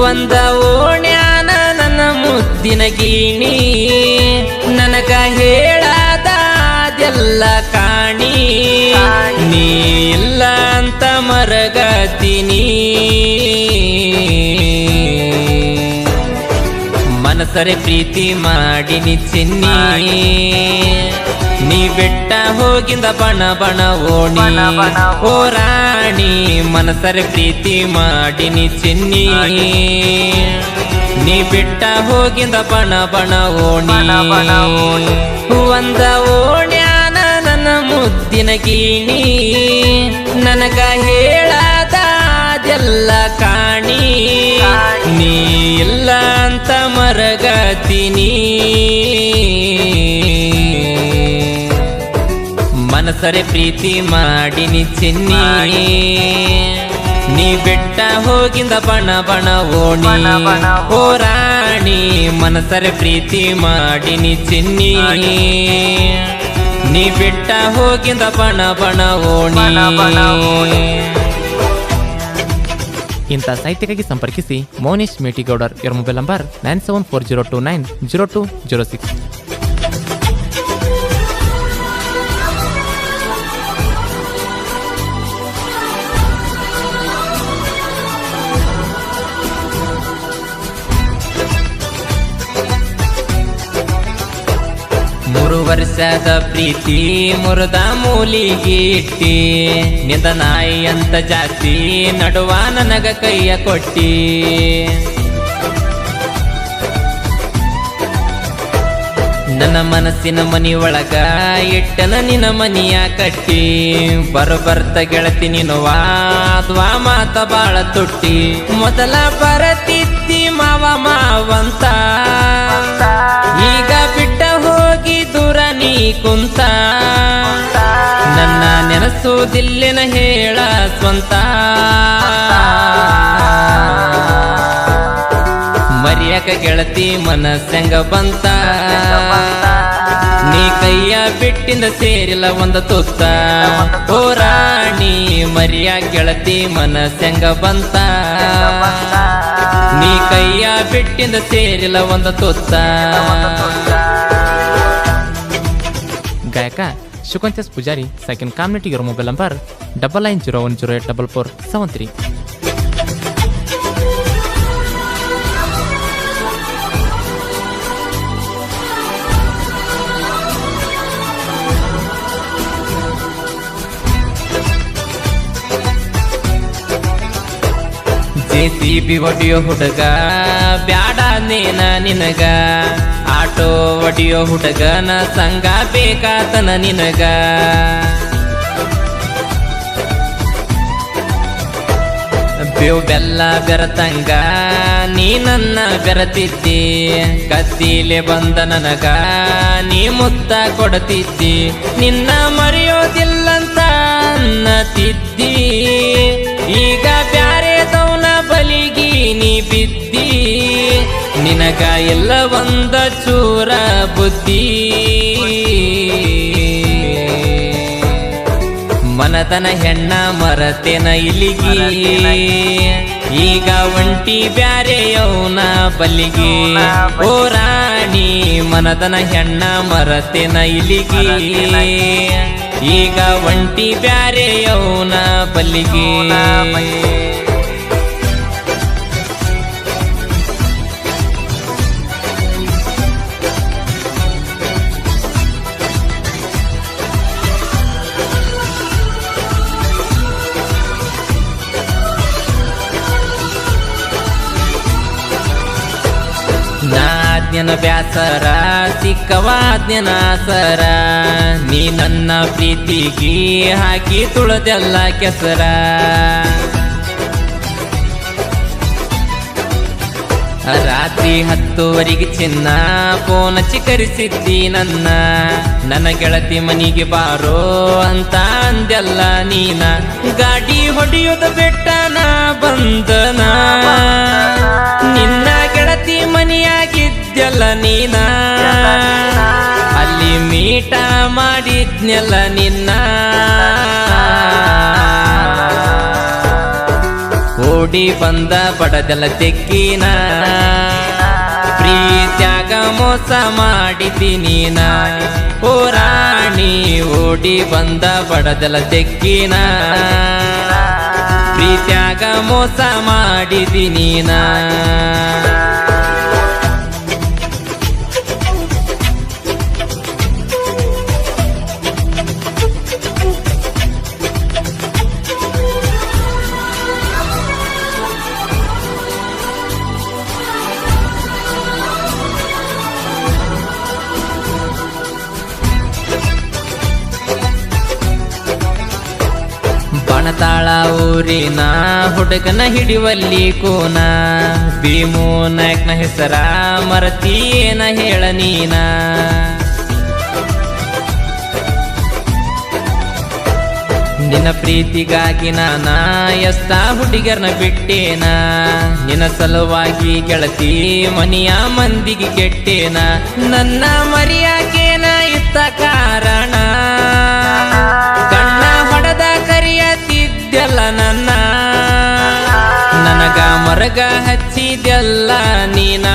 ಒಂದ ಓಣ್ಯಾನ ನನ್ನ ಮುದ್ದಿನ ಗೀಣಿ ನನಗ ಹೇಳಾದ ಅದೆಲ್ಲ ಕಾಣಿ ನೀ ಇಲ್ಲ ಅಂತ ಮರಗತೀನಿ ಮನಸರೆ ಪ್ರೀತಿ ಮಾಡಿನಿ ಚಿನ್ನಿ ನೀ ಬೆಟ್ಟ ಹೋಗಿಂದ ಬಣ ಬಣ ಓಣಿ ಓ ರಾಣಿ ಮನಸರೆ ಪ್ರೀತಿ ಮಾಡಿನಿ ಚಿನ್ನಿ ನೀ ಬೆಟ್ಟ ಹೋಗಿಂದ ಬಣ ಬಣ ಓಣಿ ಒಂದ ಓಣ್ಯಾನ ನನ್ನ ಮುದ್ದಿನ ಗೀಣಿ ನನಗ ಹೇಳಾದ ಅದೆಲ್ಲ ಕಾಣಿ ನೀ ಇಲ್ಲ ಅಂತ ಮರಗತೀನಿ ಮನಸರೆ ಪ್ರೀತಿ ಮಾಡಿನಿ ಚಿನ್ನಿ ನೀ ಬೆಟ್ಟ ಹೋಗಿಂದ ಬಣ ಬಣ ಓಣಿ ಓ ರಾಣಿ ಮನಸರೆ ಪ್ರೀತಿ ಮಾಡಿನಿ ಚಿನ್ನಿ ನೀ ಬೆಟ್ಟ ಹೋಗಿಂದ ಬಣ ಬಣ ಓಣಿ. ಇಂಥ ಸಾಹಿತ್ಯಕ್ಕಾಗಿ ಸಂಪರ್ಕಿಸಿ ಮೌನೇಶ್ ಮೇಟಿಗೌಡರ್. ಇವರ ಮೊಬೈಲ್ ನಂಬರ್ 9740290206. ಮೂರು ವರ್ಷದ ಪ್ರೀತಿ ಮುರಿದ ಮೂಲಿಗೆ ಇಟ್ಟಿ ನಿಂದ ನಾಯಿ ಅಂತ ಜಾತಿ ನಡುವ ನನಗ ಕೈಯ ಕೊಟ್ಟಿ ನನ್ನ ಮನಸ್ಸಿನ ಮನಿ ಒಳಗ ಇಟ್ಟನ ನಿನ್ನ ಮನಿಯ ಕಟ್ಟಿ ಬರ್ತ ಗೆಳತಿ ನೀನು ವಾದ್ವಾ ಮಾತ ಬಾಳ ತುಟ್ಟಿ ಮೊದಲ ಬರತಿದ್ದಿ ಮಾವ ಮಾವಂತ ಈಗ ಬಿಟ್ಟ ಹೋಗಿ ದೂರ ನೀ ಕುಂತ ನನ್ನ ನೆನಸುವುದಿಲ್ಲೆನ ಹೇಳ ಸ್ವಂತ ಮರಿಯಕ ಗೆಳತಿ ಮನಸ್ಸಂಗ ಬಂತ ನೀ ಕೈಯ ಬಿಟ್ಟಿಂದ ಸೇರಿಲ್ಲ ಒಂದು ತುತ್ತ ಓ ರಾಣಿ ಮರಿಯ ಗೆಳತಿ ಮನಸ್ಸಂಗ ಬಂತ ನೀ ಕೈಯ ಬಿಟ್ಟಿಂದ ಸೇರಿಲ್ಲ ಒಂದು ತುತ್ತ. ಗಾಯಕ ಶುಕಂತ್ಯಸ್ ಪೂಜಾರಿ ಸೆಕೆಂಡ್ ಕಾಮ್ಯುನಿಟಿ. ಇವರ ಮೊಬೈಲ್ ನಂಬರ್ 9901084473. JCB ಒಡಿಯೋ ಹುಡುಗ ಬ್ಯಾಡ ನೇನ ನಿನಗ ಆಟೋ ಒಡಿಯೋ ಹುಡುಗನ ಸಂಗ ಬೇಕಾತನ ನಿನಗ ಬೇವು ಬೆಲ್ಲ ಬೆರತಂಗ ನೀ ನನ್ನ ಬೆರತಿದ್ದಿ ಕತ್ತಿಲೆ ಬಂದ ನನಗ ನೀ ಮುತ್ತ ಕೊಡತಿದ್ದಿ ನಿನ್ನ ಮರೆಯೋದಿಲ್ಲಂತ ಅನ್ನತಿದ್ದಿ ಈಗ ಬ್ಯಾರೆದವನ ಬಲಿಗಿ ನೀ ಬಿದ್ದಿ ನಿನಗ ಎಲ್ಲ ಒಂದ ಚೂರ ಬುದ್ಧಿ ಮನತನ ಹೆಣ್ಣ ಮರತೆನ ಇಲಿಗಿ ಈಗ ಒಂಟಿ ಬ್ಯಾರೆಯವನ ಬಲಿಗಿ ಓ ರಾಣಿ ಮನತನ ಹೆಣ್ಣ ಮರತೆನ ಇಲಿಗಿ ಈಗ ಒಂಟಿ ಬ್ಯಾರೆಯವನ ಬಲಿಗಿ. ನಾದ್ಯನ ಬ್ಯಾಸರ ಸಿಕ್ಕವಾದ್ಯನ ಸರ ನೀ ನನ್ನ ಪ್ರೀತಿಗಿ ಹಾಕಿ ತುಳದೆಲ್ಲ ಕೆಸರ ರಾತ್ರಿ 10 ಚಿನ್ನ ಫೋನ್ ಚಿಕರಿಸಿದ್ದಿ ನನ್ನ ಗೆಳತಿ ಮನಿಗೆ ಬಾರೋ ಅಂತ ಅಂದೆಲ್ಲ ನೀನ ಗಾಡಿ ಹೊಡೆಯೋದ ಬೆಟ್ಟನ ಬಂದನ ನಿನ್ನ ಗೆಳತಿ ಮನಿಯಾಗಿದ್ದೆಲ್ಲ ನೀನ ಅಲ್ಲಿ ಮೀಟ ಮಾಡಿದ್ನೆಲ್ಲ ನಿನ್ನ ಓಡಿ ಬಂದ ಬಡದೆಲ್ಲ ತೆಕ್ಕಿನ ಪ್ರೀತ್ಯಾಗ ಮೋಸ ಮಾಡಿದ್ದೀನಿ ನಾ ಓ ರಾಣಿ ಓಡಿ ಬಂದ ಬಡದೆಲ್ಲ ತೆಕ್ಕಿನ ಪ್ರೀತ್ಯಾಗ ಮೋಸ ಮಾಡಿದ್ದೀನಿ ನಾ ಬಣತಾಳ ಊರಿನ ಹುಡುಗನ ಹಿಡಿವಲ್ಲಿ ಕೂನ ಭೀಮು ನಾಯಕ್ನ ಹೆಸರ ಮರತೀನ ಹೇಳ ನೀನ ನಿನ್ನ ಪ್ರೀತಿಗಾಗಿ ನಾನ ಎಷ್ಟ ಹುಡುಗರ್ನ ಬಿಟ್ಟೇನ ನಿನ್ನ ಸಲುವಾಗಿ ಗೆಳತಿ ಮನಿಯ ಮಂದಿಗೆ ಕೆಟ್ಟೇನ ನನ್ನ ಮರಿಯಾಕೇನ ಇತ್ತ ಕಾರಣ ಕಣ್ಣ ಹೊಡೆದ ಕರಿಯತಿದ್ದೆಲ್ಲ ನನ್ನ ನನಗ ಮರಗ ಹಚ್ಚಿದೆಲ್ಲ ನೀನ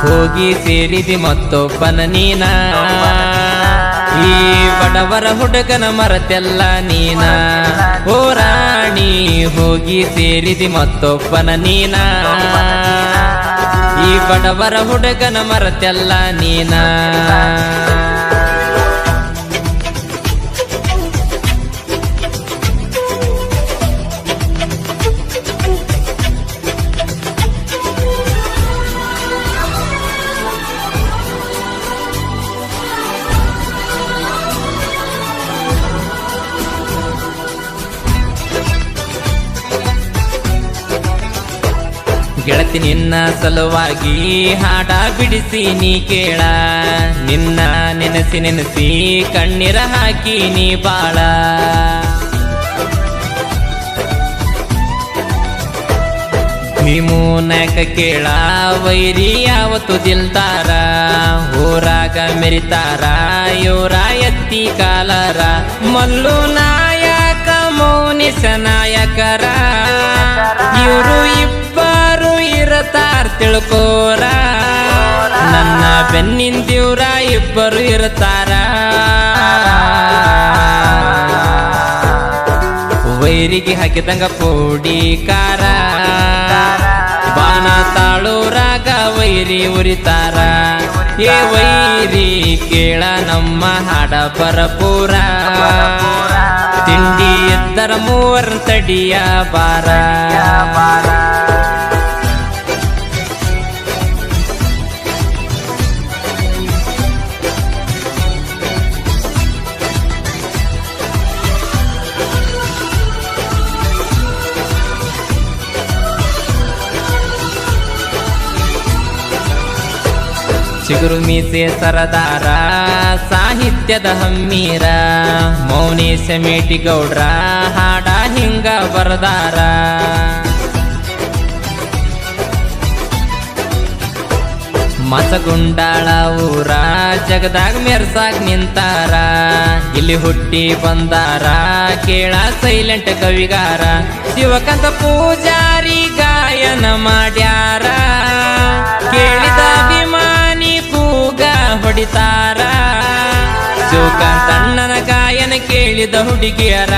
ಹೋಗಿ ಸೇರಿದಿ ಮತ್ತೊಬ್ಬನ ನೀನ ಈ ಬಡವರ ಹುಡುಗನ ಮರತೆಲ್ಲ ನೀನ ಓ ರಾಣಿ ಹೋಗಿ ಸೇರಿದಿ ಮತ್ತೊಬ್ಬನ ನೀನ ಈ ಬಡವರ ಹುಡುಗನ ಮರತೆಲ್ಲ ನೀನ ಗೆಳತಿ ನಿನ್ನ ಸಲುವಾಗಿ ಹಾಡ ಬಿಡಿಸಿ ನೀ ಕೇಳ ನಿನ್ನ ನೆನೆಸಿ ನೆನೆಸಿ ಕಣ್ಣೀರ ಹಾಕಿ ನೀ ಬಾಳ ಭೀಮು ನಾಯಕ ಕೇಳ ವೈರಿ ಯಾವತ್ತು ದಿಲ್ತಾರ ಊರಾಗ ಮೆರಿತಾರ ಇವರ ಎತ್ತಿ ಕಾಲರ ಮಲ್ಲು ನಾಯಕ ಮೌನಿಸ ನಾಯಕರ ಇವರು ಇಬ್ಬರು ಇರತಾರ್ ತಿಳ್ಕೋರ ನನ್ನ ಬೆನ್ನಿಂದಿವ್ರ ಇಬ್ಬರು ಇರ್ತಾರ ವೈರಿಗೆ ಹಾಕಿದಂಗ ಪೋಡಿಕಾರ ಬಾಣ ತಾಳೂರಾಗ ವೈರಿ ಉರಿತಾರ ಏ ವೈರಿ ಕೇಳ ನಮ್ಮ ಹಾಡ ಪರಪೂರ ತಿಂಡಿ ಎದ್ದರ ಮೂವರ್ ತಡಿಯ ಬಾರ ಚಿಗುರು ಮೀಸೆ ಸರದಾರ ಸಾಹಿತ್ಯದ ಹಮ್ಮೀರ ಮೌನೇಶ ಮೇಟಿಗೌಡ್ರ ಹಾಡ ಹಿಂಗ ಬರದಾರ ಮಸಗುಂಡಾಳ ಊರ ಜಗದಾಗ ಮೆರ್ಸಾಕ್ ನಿಂತಾರ ಇಲ್ಲಿ ಹುಟ್ಟಿ ಬಂದಾರ ಕೇಳ ಸೈಲೆಂಟ್ ಕವಿಗಾರ ಶಿವಕಾಂತ ಪೂಜಾರಿ ಗಾಯನ ಮಾಡ್ಯಾರ ಕೇಳಿದ ಅಭಿಮಾನಿ ಕೂಗ ಹೊಡಿತಾರ ಶಿವಕಾಂತಣ್ಣನ ಗಾಯನ ಕೇಳಿದ ಹುಡುಗಿಯರ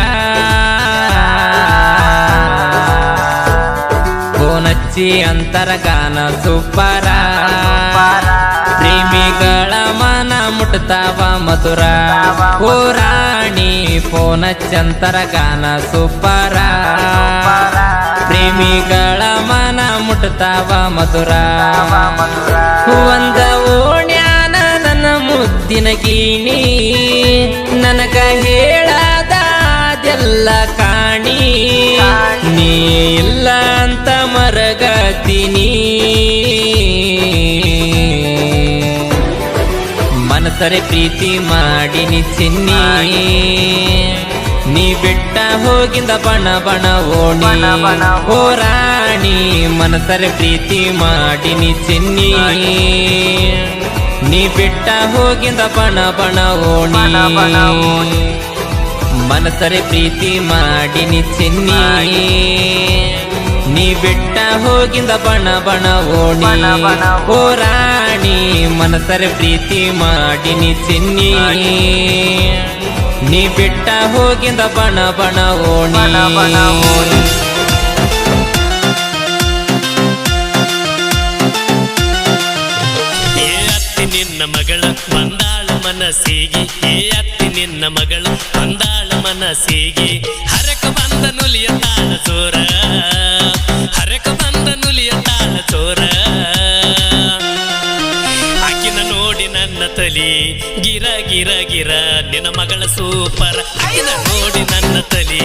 ಫೋನಚ್ಚಿ ಅಂತರಗಾನ ಸೂಪರ ಪ್ರೇಮಿಗಳ ಮನ ಮುಟ್ತಾವ ಮಧುರ ಓ ರಾಣಿ ಫೋನಚ್ಚಂತರಗಾನ ಸೂಪರ ಪ್ರೇಮಿಗಳ ಮನ ಮುಟ್ತಾವ ಮಧುರ ಒಂದ ಓಣ್ಯಾನ ನನ್ನ ಮುದ್ದಿನ ಗೀಣಿ ನನಗ ಹೇಳದಾದೆಲ್ಲ ಕಾಣಿ ನೀ ಇಲ್ಲ ಅಂತ ಮರಗತೀನಿ ಮನಸರೆ ಪ್ರೀತಿ ಮಾಡಿನಿ ಚಿನ್ನಿ ನೀ ಬಿಟ್ಟ ಹೋಗಿಂದ ಬಣ ಬಣ ಓಣಿ ಓ ರಾಣಿ ಮನಸರೆ ಪ್ರೀತಿ ಮಾಡಿನಿ ಚಿನ್ನಿ ನೀ ಬಿಟ್ಟ ಹೋಗಿಂದ ಬಣ ಬಣ ಓಣಿ ಮನಸರೆ ಪ್ರೀತಿ ಮಾಡಿನಿ ಚಿನ್ನಿ ನೀ ಬಿಟ್ಟ ಹೋಗಿಂದ ಬಣ ಬಣ ಓಣಿ ಓ ರಾಣಿ ಮನಸರೆ ಪ್ರೀತಿ ಮಾಡಿನಿ ಚಿನ್ನಿ ನೀ ಬಿಟ್ಟ ಹೋಗಿಂದ ಬಣ ಬಣ ಓಣಿ ನಿನ್ನ ಮಗಳ ಬಂದಾಳ ಮನಸ್ಸಿಗೆ ಅತ್ತಿ ನಿನ್ನ ಮಗಳು ಬಂದಾಳ ಮನಸ್ಸಿಗೆ ಹರಕ ಬಂದ ನುಲಿಯ ತಾಳ ಚೋರ ಹರಕ ಬಂದ ನುಲಿಯ ತಾಳ ಚೋರ ಆಕಿನ ನೋಡಿ ನನ್ನ ತಲಿ ಗಿರ ಗಿರ ಗಿರ ನಿನ್ನ ಮಗಳ ಸೂಪರ್ ಆಕಿನ ನೋಡಿ ನನ್ನ ತಲಿ